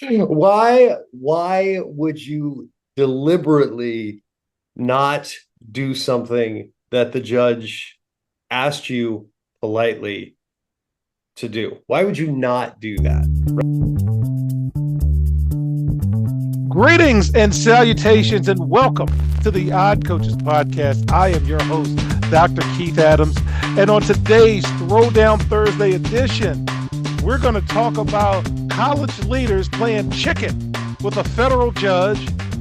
Why would you deliberately not do something that the judge asked you politely to do? Why would you not do that? Greetings and salutations, and welcome to the Odd Coaches Podcast. I am your host, Dr. Keith Adams, and on today's Throwdown Thursday edition, we're going to talk about college leaders playing chicken with a federal judge.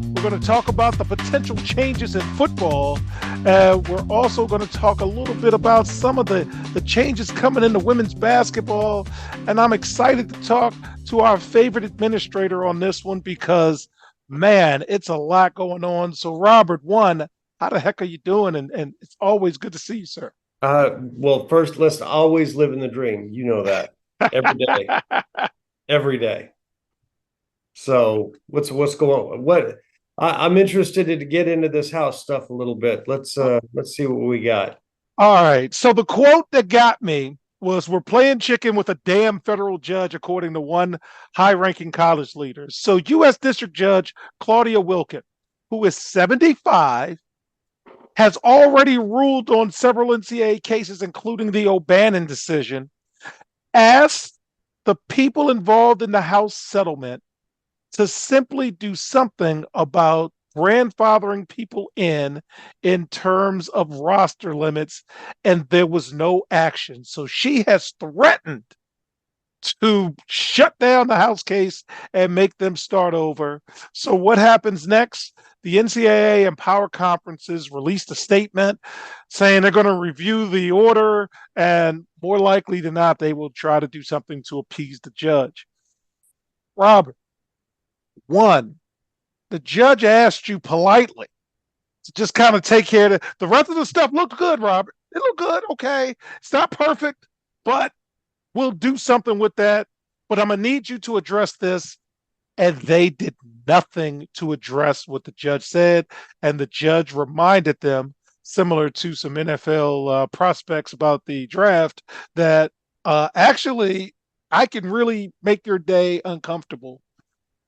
We're going to talk about the potential changes in football. We're also going to talk a little bit about some of the changes coming into women's basketball. And I'm excited to talk to our favorite administrator on this one because, man, it's a lot going on. So, Robert, one, how the heck are you doing? And it's always good to see you, sir. Well, first, let's always live in the dream. You know that every day, every day. So what's going on? I'm interested to get into this house stuff a little bit. Let's see what we got. All right. So the quote that got me was, "We're playing chicken with a damn federal judge," according to one high-ranking college leader. So U.S. District Judge Claudia Wilken, who is 75, has already ruled on several NCAA cases, including the O'Bannon decision, asked the people involved in the House settlement to simply do something about grandfathering people in terms of roster limits, and there was no action. So she has threatened to shut down the House case and make them start over. So what happens next? The NCAA and power conferences released a statement saying they're going to review the order, and more likely than not, they will try to do something to appease the judge. Robert, one, the judge asked you politely to just kind of take care of the rest of the stuff. Looked good, Robert. It looked good. Okay. It's not perfect, but we'll do something with that. But I'm going to need you to address this. And they did nothing to address what the judge said. And the judge reminded them, similar to some NFL prospects about the draft, that actually I can really make your day uncomfortable.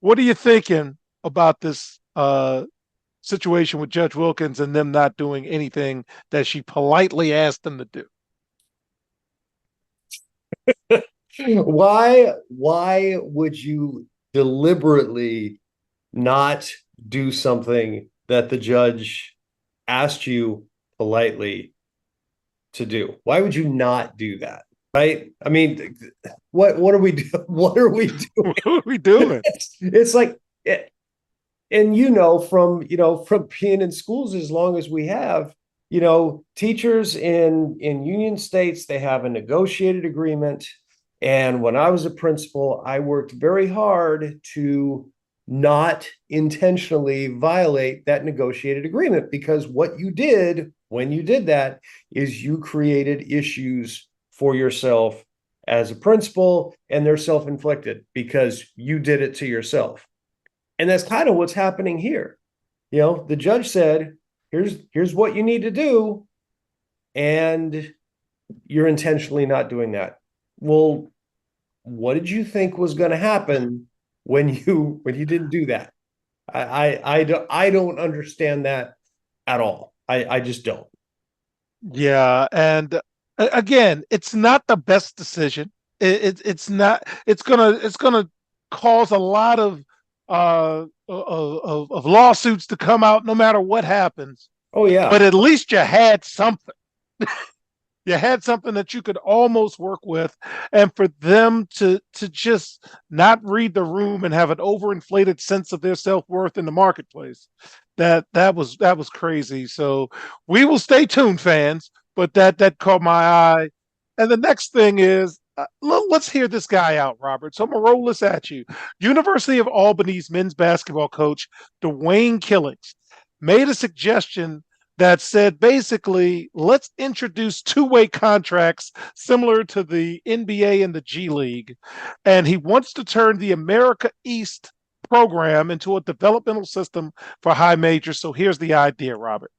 What are you thinking about this situation with Judge Wilkins and them not doing anything that she politely asked them to do? Why would you deliberately not do something that the judge asked you politely to do? Why would you not do that? Right? I mean, what are we doing? What are we doing? What are we doing? It's like, and from being in schools as long as we have, teachers in union states, they have a negotiated agreement. And when I was a principal, I worked very hard to not intentionally violate that negotiated agreement, because what you did when you did that is you created issues for yourself as a principal, and they're self-inflicted because you did it to yourself. And that's kind of what's happening here. The judge said, here's what you need to do, and you're intentionally not doing that. Well, what did you think was going to happen when you didn't do that? I don't understand that at all. I just don't. Yeah, and again, it's not the best decision. It's not. It's gonna cause a lot of lawsuits to come out no matter what happens. Oh yeah. But at least you had something. You had something that you could almost work with, and for them to just not read the room and have an overinflated sense of their self-worth in the marketplace, that was crazy. So we will stay tuned, fans, but that caught my eye. And the next thing is, let's hear this guy out, Robert. So I'm gonna roll this at you. University of Albany's men's basketball coach Dwayne Killings made a suggestion that said, basically, let's introduce two-way contracts similar to the NBA and the G League. And he wants to turn the America East program into a developmental system for high majors. So here's the idea, Robert.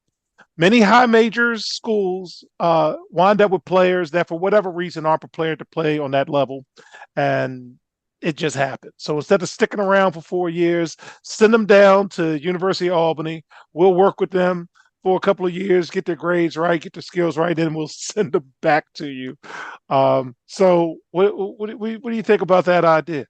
Many high majors schools wind up with players that, for whatever reason, aren't prepared to play on that level. And it just happened. So instead of sticking around for 4 years, send them down to University of Albany. We'll work with them for a couple of years, get their grades right, get their skills right, then we'll send them back to you. So what do you think about that idea?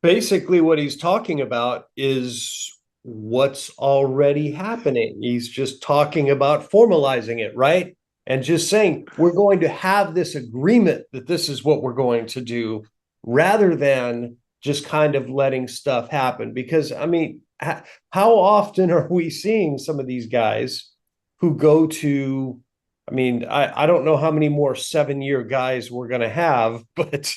Basically, what he's talking about is what's already happening. He's just talking about formalizing it, right? And just saying, we're going to have this agreement that this is what we're going to do, rather than just kind of letting stuff happen. Because, I mean, how often are we seeing some of these guys who go to, I mean, I don't know how many more 7-year guys we're going to have, but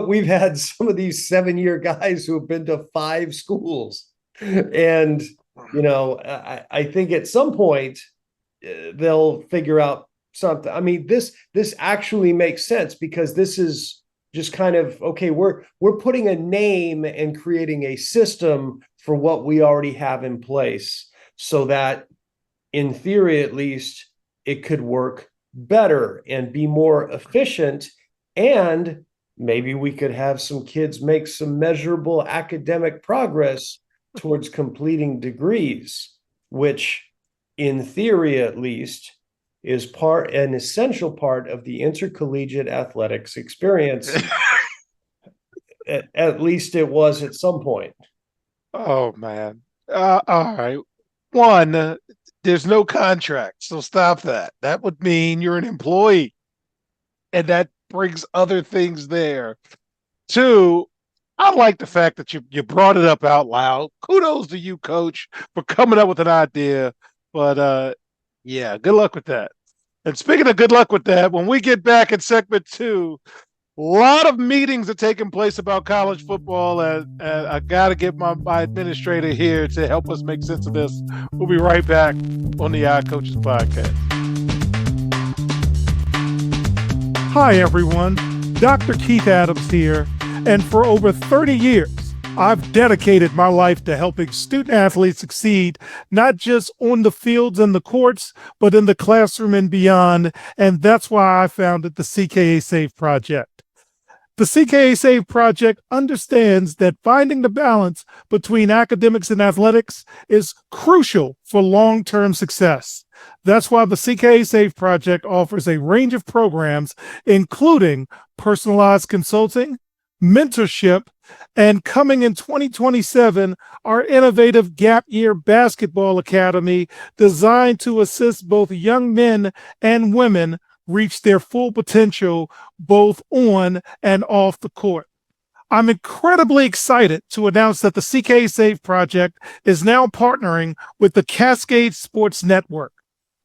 we've had some of these 7-year guys who have been to 5 schools. And, I think at some point they'll figure out something. I mean, this actually makes sense, because this is just kind of, okay, we're putting a name and creating a system for what we already have in place, so that in theory, at least, it could work better and be more efficient. And maybe we could have some kids make some measurable academic progress towards completing degrees, which in theory, at least, is an essential part of the intercollegiate athletics experience. At least it was at some point. Oh man. All right. One, there's no contract, so stop that. That would mean you're an employee, and that brings other things there. Two, I like the fact that you brought it up out loud. Kudos to you, coach, for coming up with an idea. But yeah, good luck with that. And speaking of good luck with that, when we get back in segment 2, a lot of meetings are taking place about college football, and I got to get my administrator here to help us make sense of this. We'll be right back on the iCoaches Podcast. Hi, everyone. Dr. Keith Adams here, and for over 30 years, I've dedicated my life to helping student athletes succeed, not just on the fields and the courts, but in the classroom and beyond, and that's why I founded the CKA Save Project. The CKA Save Project understands that finding the balance between academics and athletics is crucial for long-term success. That's why the CKA Save Project offers a range of programs, including personalized consulting, mentorship, and coming in 2027, our innovative Gap Year Basketball Academy, designed to assist both young men and women reach their full potential both on and off the court. I'm incredibly excited to announce that the CKA Save Project is now partnering with the Cascade Sports Network.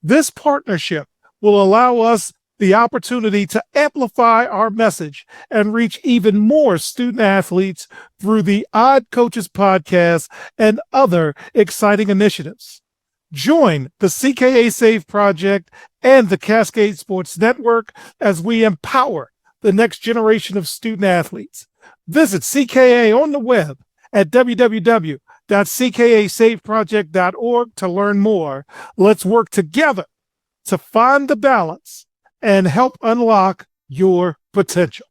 This partnership will allow us the opportunity to amplify our message and reach even more student athletes through the Odd Coaches Podcast and other exciting initiatives. Join the CKA Save Project and the Cascade Sports Network as we empower the next generation of student athletes. Visit CKA on the web at www.ckasaveproject.org to learn more. Let's work together to find the balance and help unlock your potential.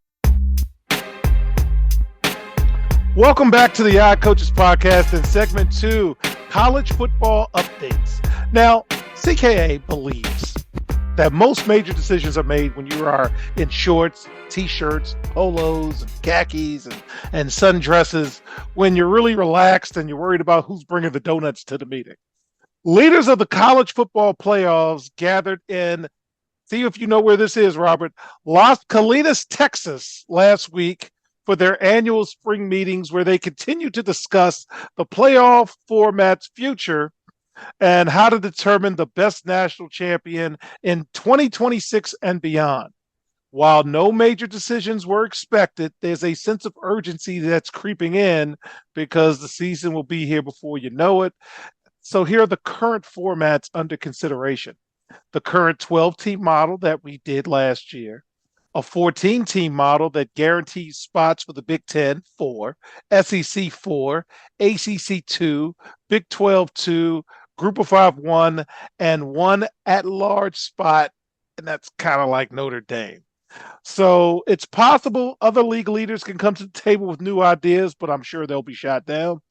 Welcome back to the iCoaches Podcast in segment 2, college football updates. Now, CKA believes that most major decisions are made when you are in shorts, t-shirts, polos, and khakis, and sundresses, when you're really relaxed and you're worried about who's bringing the donuts to the meeting. Leaders of the college football playoffs gathered in, see if you know where this is, Robert, Las Colinas, Texas, last week for their annual spring meetings, where they continue to discuss the playoff format's future and how to determine the best national champion in 2026 and beyond. While no major decisions were expected, there's a sense of urgency that's creeping in because the season will be here before you know it. So here are the current formats under consideration. The current 12-team model that we did last year, a 14-team model that guarantees spots for the Big Ten 4, SEC 4, ACC 2, Big 12 2, Group of 5 1, and one at-large spot, and that's kind of like Notre Dame. So it's possible other league leaders can come to the table with new ideas, but I'm sure they'll be shot down.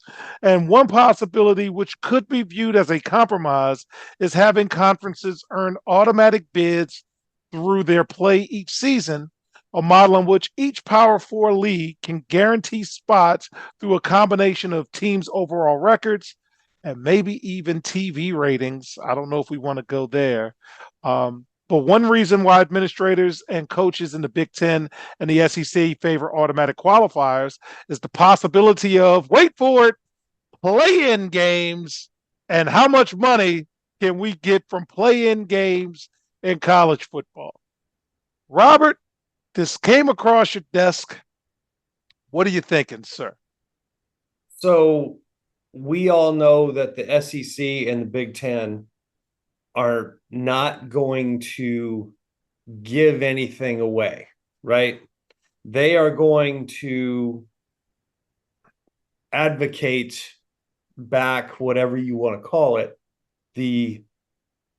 And one possibility, which could be viewed as a compromise, is having conferences earn automatic bids through their play each season, a model in which each Power Four league can guarantee spots through a combination of teams' overall records and maybe even TV ratings. I don't know if we want to go there. But one reason why administrators and coaches in the Big Ten and the SEC favor automatic qualifiers is the possibility of, wait for it, play-in games. And how much money can we get from play-in games in college football? Robert, this came across your desk. What are you thinking, sir? So we all know that the SEC and the Big Ten are not going to give anything away, right? They are going to advocate back, whatever you want to call it, the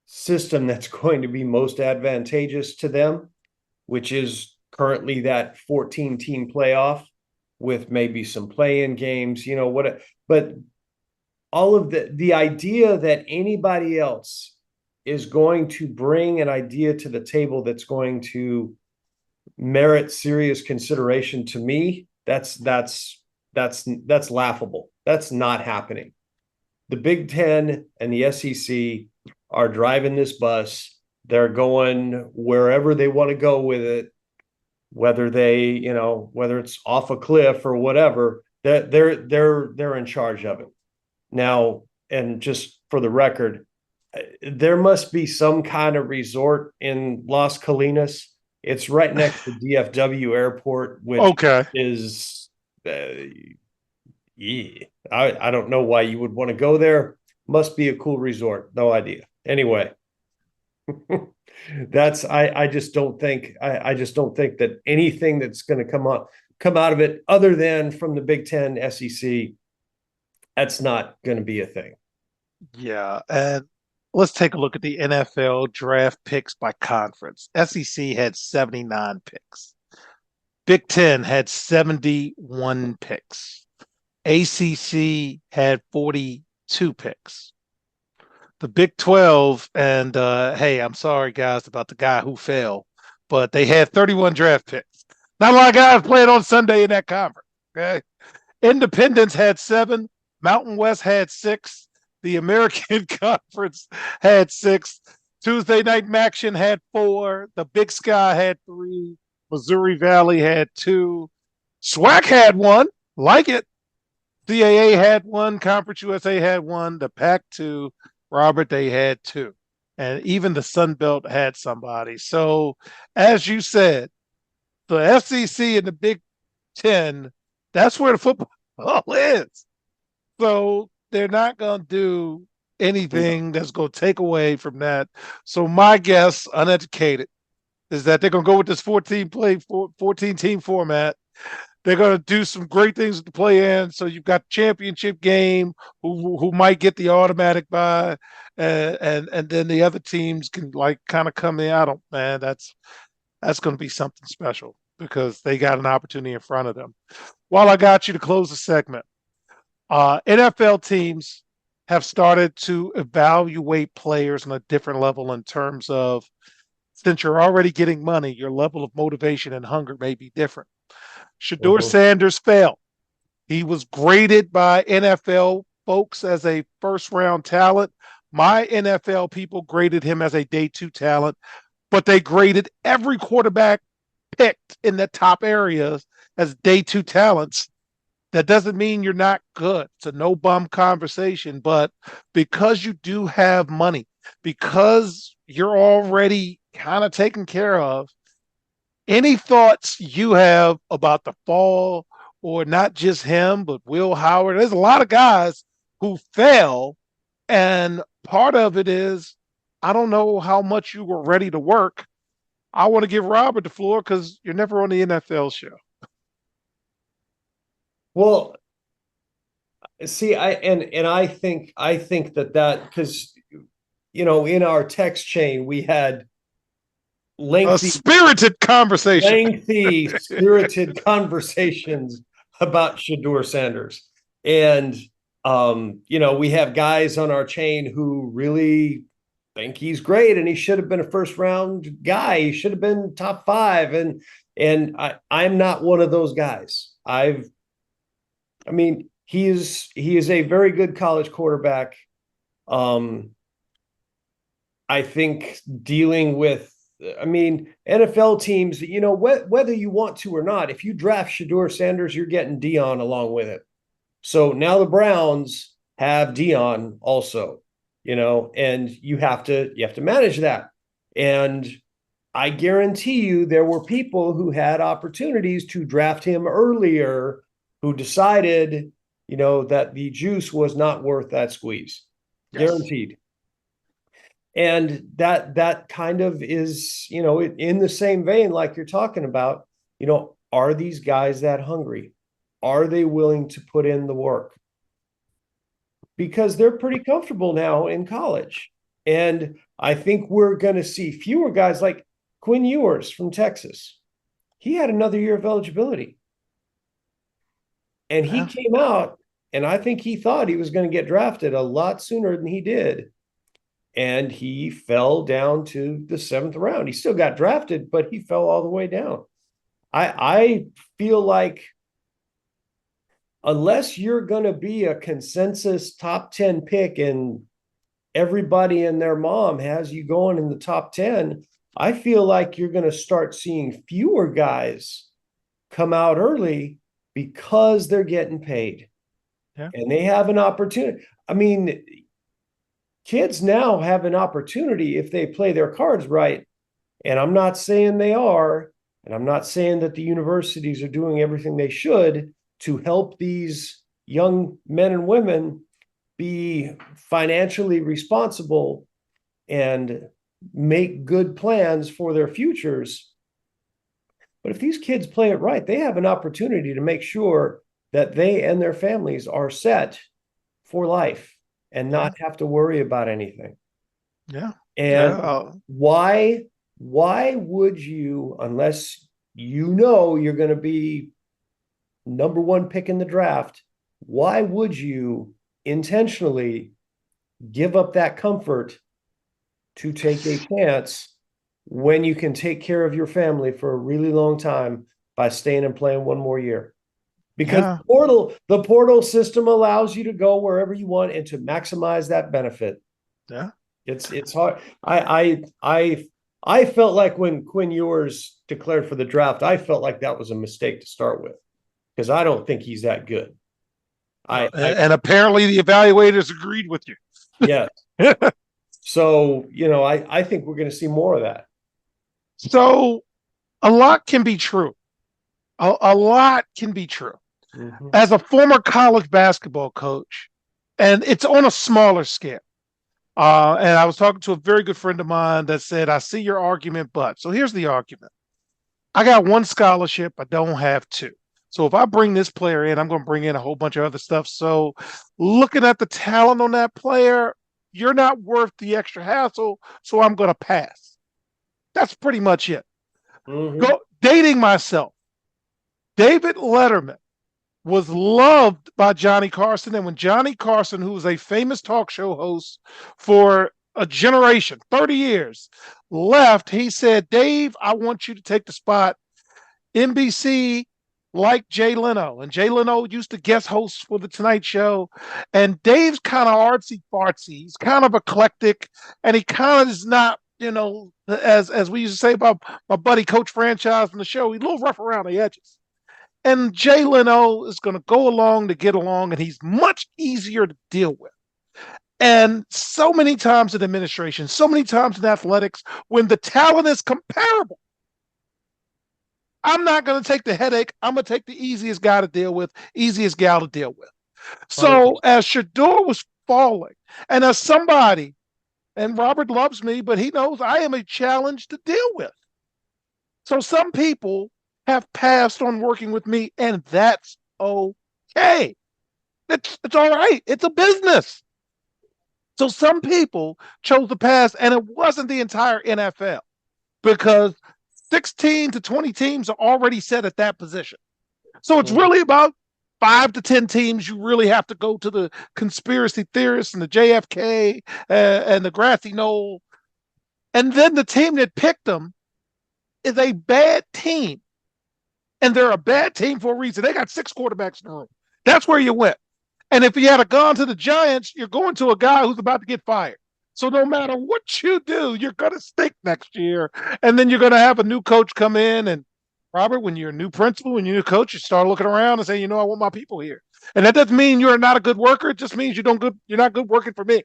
system that's going to be most advantageous to them, which is currently that 14-team playoff with maybe some play-in games, but all of the idea that anybody else is going to bring an idea to the table that's going to merit serious consideration, to me, that's laughable. That's not happening. The Big Ten and the SEC are driving this bus. They're going wherever they want to go with it, whether it's off a cliff or whatever. They're in charge of it now. And just for the record, there must be some kind of resort in Las Colinas. It's right next to DFW Airport, which is, I don't know why you would want to go there. Must be a cool resort. No idea. Anyway, I just don't think that anything that's going to come out of it, other than from the Big Ten, SEC, that's not going to be a thing. Yeah, and let's take a look at the NFL draft picks by conference. SEC had 79 picks. Big Ten had 71 picks. ACC had 42 picks. The Big 12, and hey, I'm sorry, guys, about the guy who fell, but they had 31 draft picks. Not a lot of guys playing on Sunday in that conference, okay? Independents had 7. Mountain West had 6. The American Conference had 6. Tuesday Night Action had 4. The Big Sky had 3. Missouri Valley had 2. SWAC had 1. Like it. CAA had 1. Conference USA had 1. The Pac-2, Robert, they had 2. And even the Sun Belt had somebody. So, as you said, the SEC and the Big Ten, that's where the football is. So, they're not going to do anything that's going to take away from that. So my guess, uneducated, is that they're going to go with this 14-team format. They're going to do some great things with the play-in. So you've got championship game who might get the automatic bye, and then the other teams can kind of come in. That's going to be something special because they got an opportunity in front of them. While I got you to close the segment, NFL teams have started to evaluate players on a different level in terms of, since you're already getting money, your level of motivation and hunger may be different. Shedeur Sanders failed. He was graded by NFL folks as a first-round talent. My NFL people graded him as a day 2 talent, but they graded every quarterback picked in the top areas as day 2 talents. That doesn't mean you're not good. It's a no-bum conversation, but because you do have money, because you're already kind of taken care of, any thoughts you have about the fall, or not just him, but Will Howard? There's a lot of guys who fell, and part of it is, I don't know how much you were ready to work. I want to give Robert the floor because you're never on the NFL show. Well, see, I think that because in our text chain we had lengthy, spirited conversation. spirited conversations about Shedeur Sanders. And, we have guys on our chain who really think he's great and he should have been a first round guy. He should have been top 5. And I'm not one of those guys. He is a very good college quarterback. I think dealing with, NFL teams, whether you want to or not, if you draft Shedeur Sanders, you're getting Dion along with it. So now the Browns have Dion also, and you have to manage that. And I guarantee you there were people who had opportunities to draft him earlier who decided, that the juice was not worth that squeeze. Yes. Guaranteed. And that kind of is, in the same vein, like you're talking about, are these guys that hungry? Are they willing to put in the work? Because they're pretty comfortable now in college. And I think we're going to see fewer guys like Quinn Ewers from Texas. He had another year of eligibility. And he came out, and I think he thought he was going to get drafted a lot sooner than he did. And he fell down to the 7th round. He still got drafted, but he fell all the way down. I feel like unless you're going to be a consensus top 10 pick and everybody and their mom has you going in the top 10, I feel like you're going to start seeing fewer guys come out early because they're getting paid. Yeah. And they have an opportunity. Kids now have an opportunity if they play their cards right. And I'm not saying they are, and I'm not saying that the universities are doing everything they should to help these young men and women be financially responsible and make good plans for their futures. But if these kids play it right, they have an opportunity to make sure that they and their families are set for life and not have to worry about anything. Yeah. And why would you, unless you're going to be number 1 pick in the draft, why would you intentionally give up that comfort to take a chance when you can take care of your family for a really long time by staying and playing one more year? Because the portal system allows you to go wherever you want and to maximize that benefit. Yeah. It's hard. I felt like when Quinn Ewers declared for the draft, I felt like that was a mistake to start with, because I don't think he's that good. And apparently the evaluators agreed with you. Yeah. So, I think we're going to see more of that. So a lot can be true. A lot can be true. Mm-hmm. As a former college basketball coach, and it's on a smaller scale. And I was talking to a very good friend of mine that said, I see your argument, but. So here's the argument. I got 1 scholarship. I don't have 2. So if I bring this player in, I'm going to bring in a whole bunch of other stuff. So looking at the talent on that player, you're not worth the extra hassle. So I'm going to pass. That's pretty much it. Mm-hmm. Dating myself. David Letterman was loved by Johnny Carson. And when Johnny Carson, who was a famous talk show host for a generation, 30 years, left, he said, Dave, I want you to take the spot. NBC like Jay Leno. And Jay Leno used to guest host for The Tonight Show. And Dave's kind of artsy-fartsy. He's kind of eclectic. And he kind of is not, as we used to say about my buddy Coach Franchise from the show, he's a little rough around the edges. And Jay Leno is going to go along to get along, and he's much easier to deal with. And so many times in administration, so many times in athletics, when the talent is comparable, I'm not going to take the headache. I'm going to take the easiest guy to deal with, easiest gal to deal with. So as Shedeur was falling, and as somebody, and Robert loves me, but he knows I am a challenge to deal with. So some people have passed on working with me, and that's okay. It's all right. It's a business. So some people chose to pass, and it wasn't the entire NFL. because 16 to 20 teams are already set at that position. So it's Mhm. really about 5 to 10 teams. You really have to go to the conspiracy theorists and the JFK and the grassy knoll. And then the team that picked them is a bad team. And they're a bad team for a reason. They got 6 quarterbacks in the room. That's where you went. And if you had gone to the Giants, you're going to a guy who's about to get fired. So no matter what you do, you're going to stink next year. And then you're going to have a new coach come in. And Robert, when you're a new principal, when you're a new coach, you start looking around and say, I want my people here. And that doesn't mean you're not a good worker. It just means you're not good working for me.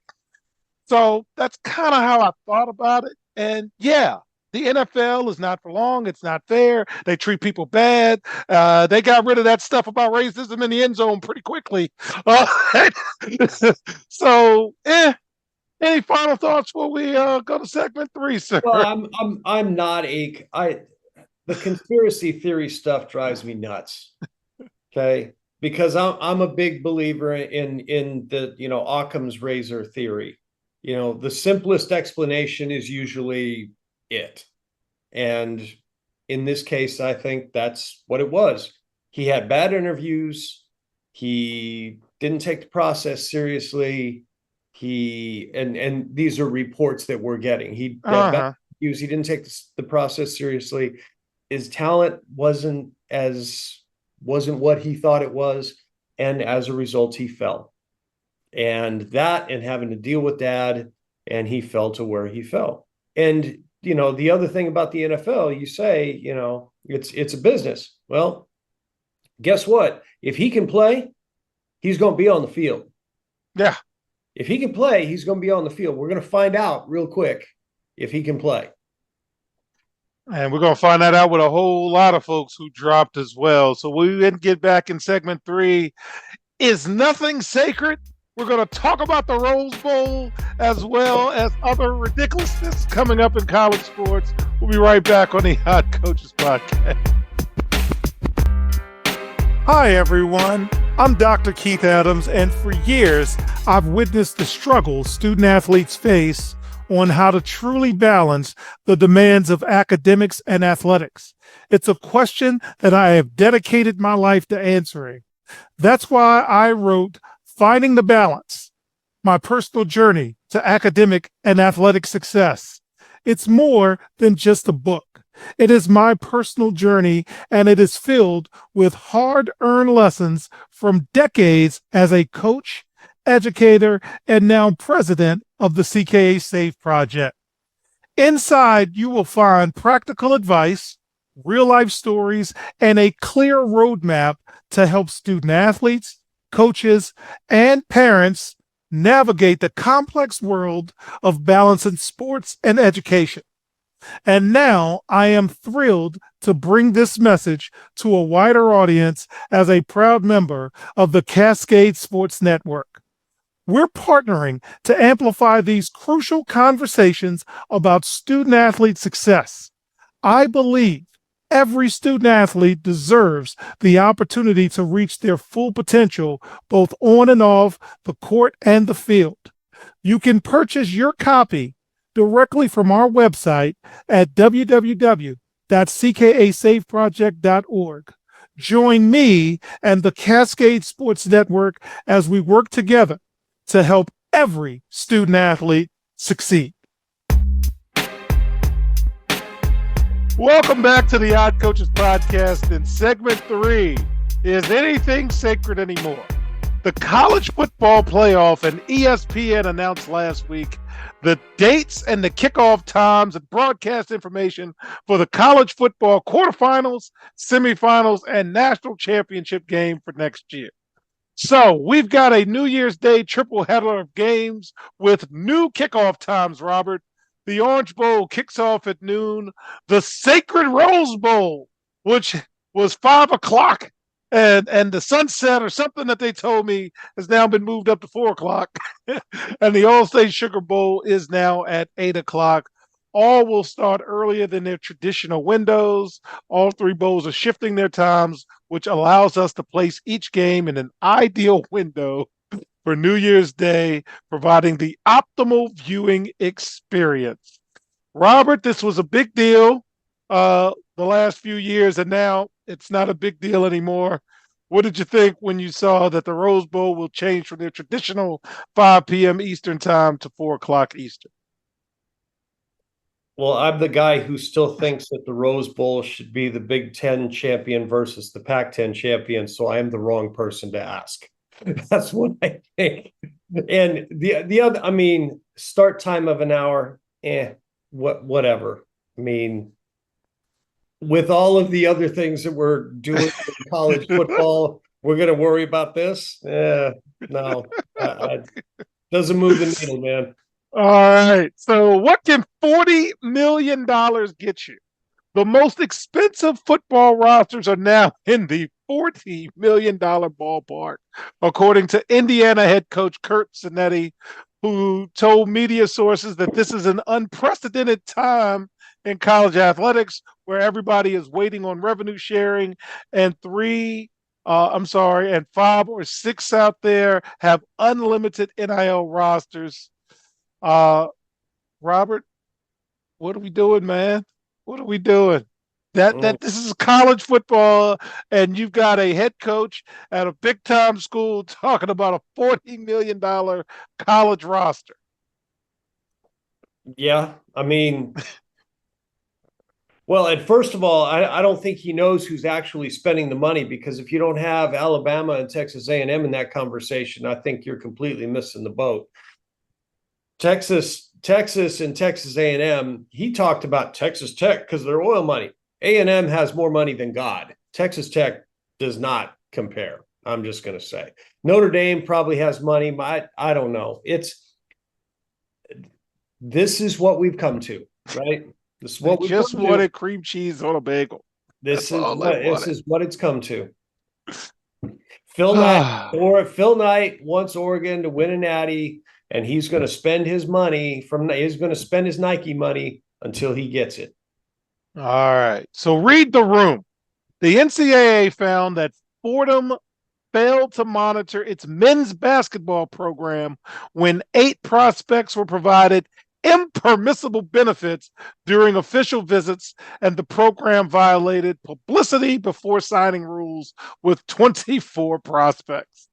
So that's kind of how I thought about it. And yeah, the NFL is not for long. It's not fair. They treat people bad. They got rid of that stuff about racism in the end zone pretty quickly. So, any final thoughts before we go to segment 3, sir? Well, I'm not the conspiracy theory stuff drives me nuts. Okay, because I'm a big believer in the Occam's razor theory. The simplest explanation is usually it. And in this case, I think that's what it was. He had bad interviews. He didn't take the process seriously. And these are reports that we're getting. He had bad interviews. He didn't take the process seriously. His talent wasn't what he thought it was. And as a result, he fell. And having to deal with that, and he fell to where he fell. And the other thing about the NFL, you say, it's a business. Well, guess what? If he can play, he's going to be on the field. Yeah. If he can play, he's going to be on the field. We're going to find out real quick if he can play. And we're going to find that out with a whole lot of folks who dropped as well. So we didn't get back in segment 3. Is nothing sacred? We're going to talk about the Rose Bowl as well as other ridiculousness coming up in college sports. We'll be right back on the Hot Coaches Podcast. Hi, everyone. I'm Dr. Keith Adams, and for years, I've witnessed the struggles student athletes face on how to truly balance the demands of academics and athletics. It's a question that I have dedicated my life to answering. That's why I wrote Finding the Balance, my personal journey to academic and athletic success. It's more than just a book. It is my personal journey, and it is filled with hard-earned lessons from decades as a coach, educator, and now president of the CKA Safe Project. Inside, you will find practical advice, real-life stories, and a clear roadmap to help student athletes, coaches, and parents navigate the complex world of balancing sports and education. And now I am thrilled to bring this message to a wider audience as a proud member of the Cascade Sports Network. We're partnering to amplify these crucial conversations about student-athlete success. I believe every student-athlete deserves the opportunity to reach their full potential, both on and off the court and the field. You can purchase your copy directly from our website at www.ckasafeproject.org. Join me and the Cascade Sports Network as we work together to help every student athlete succeed. Welcome back to the Odd Coaches Podcast. In segment 3, is anything sacred anymore? The college football playoff and ESPN announced last week the dates and the kickoff times and broadcast information for the college football quarterfinals, semifinals, and national championship game for next year. So we've got a New Year's Day triple header of games with new kickoff times, Robert. The Orange Bowl kicks off at noon. The Sacred Rose Bowl, which was 5 o'clock, and the sunset or something that they told me has now been moved up to 4 o'clock. And the All-State Sugar Bowl is now at 8 o'clock. All will start earlier than their traditional windows. All 3 bowls are shifting their times, which allows us to place each game in an ideal window for New Year's Day, providing the optimal viewing experience. Robert, this was a big deal the last few years, and now it's not a big deal anymore. What did you think when you saw that the Rose Bowl will change from their traditional 5 p.m. Eastern time to 4 o'clock Eastern? Well, I'm the guy who still thinks that the Rose Bowl should be the Big Ten champion versus the Pac-10 champion, so I am the wrong person to ask. That's what I think. And the other, I mean, start time of an hour, whatever. I mean, with all of the other things that we're doing in college football, we're going to worry about this? No, doesn't move the needle, man. All right. So, what can $40 million get you? The most expensive football rosters are now in the $40 million ballpark, according to Indiana head coach Curt Cinetti, who told media sources that this is an unprecedented time in college athletics where everybody is waiting on revenue sharing, and 5 or 6 out there have unlimited NIL rosters. Robert, what are we doing, man? What are we doing? This is college football, and you've got a head coach at a big time school talking about a $40 million college roster. Yeah, I mean, well, and first of all, I don't think he knows who's actually spending the money, because if you don't have Alabama and Texas A&M in that conversation, I think you're completely missing the boat. Texas and Texas A&M, he talked about Texas Tech because of their oil money. A&M has more money than God. Texas Tech does not compare. I'm just going to say. Notre Dame probably has money, but I don't know. This is what we've come to, right? This is what we just wanted cream cheese on a bagel. This is what it's come to. Phil Knight wants Oregon to win a natty, and he's going to spend his money he's going to spend his Nike money until he gets it. All right. So read the room. The NCAA found that Fordham failed to monitor its men's basketball program when 8 prospects were provided impermissible benefits during official visits, and the program violated publicity before signing rules with 24 prospects.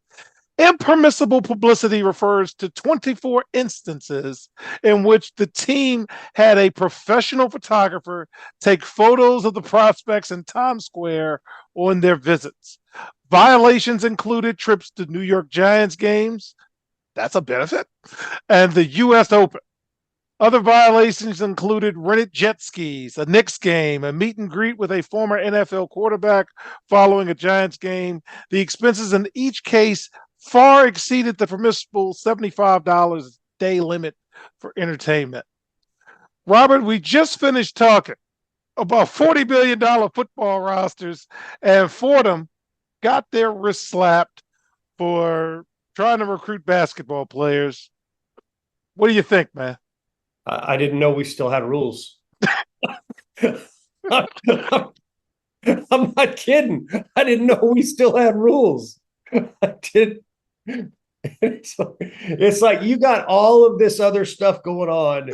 Impermissible publicity refers to 24 instances in which the team had a professional photographer take photos of the prospects in Times Square on their visits. Violations included trips to New York Giants games, that's a benefit, and the U.S. Open. Other violations included rented jet skis, a Knicks game, a meet and greet with a former NFL quarterback following a Giants game. The expenses in each case far exceeded the permissible $75 day limit for entertainment. Robert, we just finished talking about $40 billion football rosters, and Fordham got their wrist slapped for trying to recruit basketball players. What do you think, man? I didn't know we still had rules. I'm not kidding. I didn't know we still had rules. I did. It's like you got all of this other stuff going on,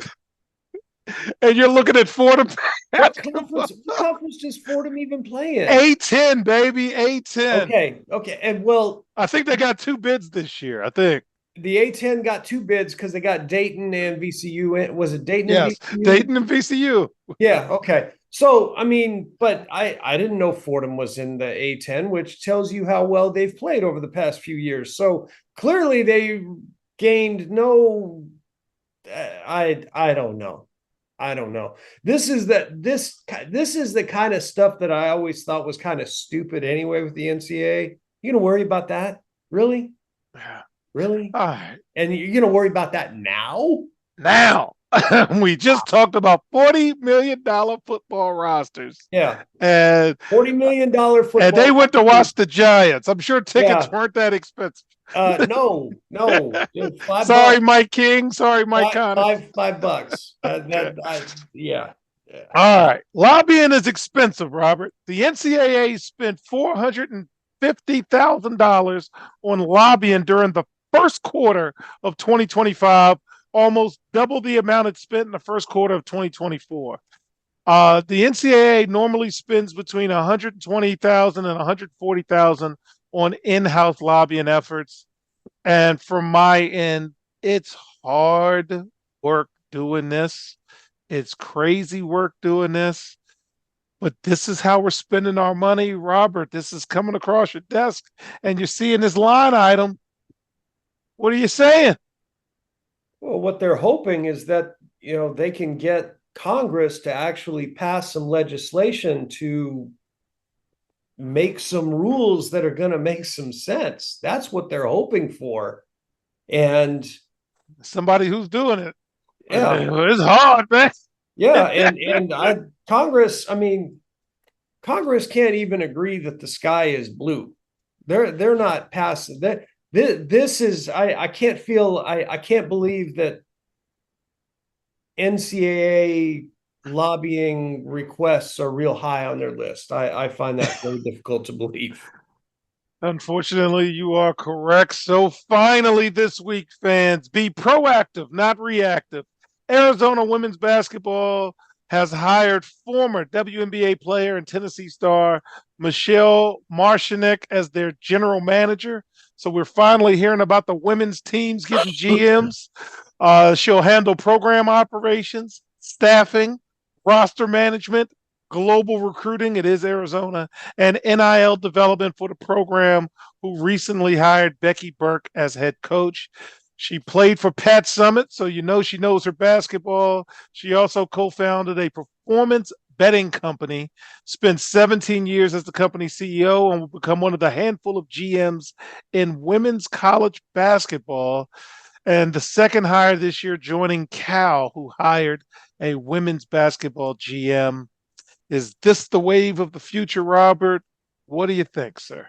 and you're looking at Fordham. What conference does Fordham even play in? A10, baby, A10. Okay, and well, I think they got 2 bids this year. I think the A10 got 2 bids because they got Dayton and VCU. Was it Dayton? Yes, and VCU? Dayton and VCU. Yeah. Okay. So, I mean, but I didn't know Fordham was in the A10, which tells you how well they've played over the past few years. So clearly they gained no, I don't know. I don't know. This is the kind of stuff that I always thought was kind of stupid anyway with the NCAA. You gonna worry about that? Really? Yeah. Really? All right. And you're gonna worry about that now? Now. We just talked about $40 million football rosters. Yeah. And $40 million football. And they went to watch the Giants. I'm sure tickets weren't that expensive. No. Sorry, Mike King. Sorry, Mike Connor. $5. Yeah. All right. Lobbying is expensive, Robert. The NCAA spent $450,000 on lobbying during the first quarter of 2025, almost double the amount it spent in the first quarter of 2024. The NCAA normally spends between $120,000 and $140,000 on in-house lobbying efforts. And from my end, it's hard work doing this. It's crazy work doing this. But this is how we're spending our money, Robert. This is coming across your desk, and you're seeing this line item. What are you saying? Well, what they're hoping is that, they can get Congress to actually pass some legislation to make some rules that are going to make some sense. That's what they're hoping for. And somebody who's doing it. Yeah, it's hard, man. Yeah, and Congress can't even agree that the sky is blue. They're not passing that. This is I can't believe that NCAA lobbying requests are real high on their list. I find that very difficult to believe. Unfortunately, you are correct. So finally this week, fans, be proactive, not reactive. Arizona women's basketball has hired former WNBA player and Tennessee star Michelle Marshinick as their general manager. So we're finally hearing about the women's teams getting GMs. She'll handle program operations, staffing, roster management, global recruiting. It is Arizona, and NIL development for the program, who recently hired Becky Burke as head coach. She played for Pat Summitt, so she knows her basketball. She also co-founded a performance betting company, spent 17 years as the company's CEO, and will become one of the handful of GMs in women's college basketball. And the second hire this year, joining Cal, who hired a women's basketball GM. Is this the wave of the future, Robert? What do you think, sir?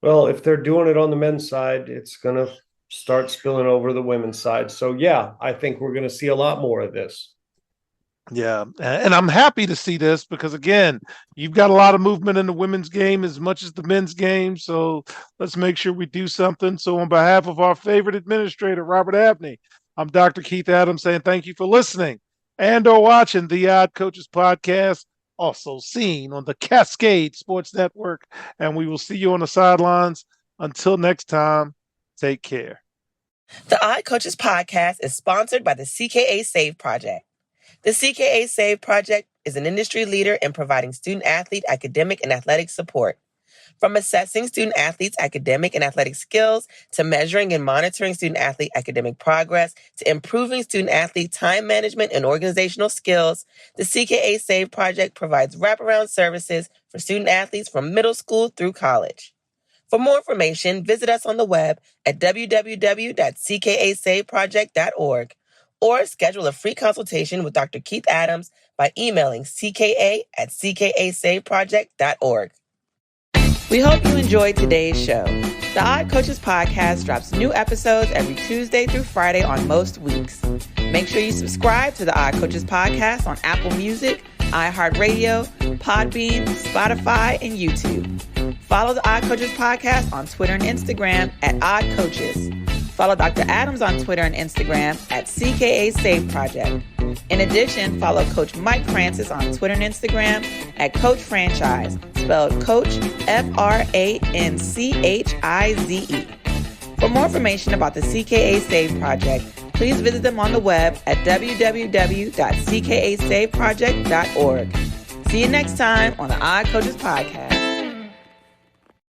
Well, if they're doing it on the men's side, it's going to start spilling over the women's side. So, yeah, I think we're going to see a lot more of this. Yeah, and I'm happy to see this because, again, you've got a lot of movement in the women's game as much as the men's game. So let's make sure we do something. So on behalf of our favorite administrator, Robert Abney, I'm Dr. Keith Adams saying thank you for listening and or watching the Odd Coaches podcast, also seen on the Cascade Sports Network. And we will see you on the sidelines. Until next time, take care. The Odd Coaches podcast is sponsored by the CKA Save Project. The CKA Save Project is an industry leader in providing student-athlete academic and athletic support. From assessing student-athletes' academic and athletic skills, to measuring and monitoring student-athlete academic progress, to improving student-athlete time management and organizational skills, the CKA Save Project provides wraparound services for student-athletes from middle school through college. For more information, visit us on the web at www.ckasaveproject.org or schedule a free consultation with Dr. Keith Adams by emailing cka@ckasaveproject.org. We hope you enjoyed today's show. The Odd Coaches podcast drops new episodes every Tuesday through Friday on most weeks. Make sure you subscribe to the Odd Coaches podcast on Apple Music, iHeartRadio, Podbean, Spotify, and YouTube. Follow the Odd Coaches podcast on Twitter and Instagram at Odd Coaches. Follow Dr. Adams on Twitter and Instagram at CKA Save Project. In addition, follow Coach Mike Francis on Twitter and Instagram at Coach Franchise, spelled Coach Franchize. For more information about the CKA Save Project, please visit them on the web at www.ckasaveproject.org. See you next time on the Odd Coaches podcast.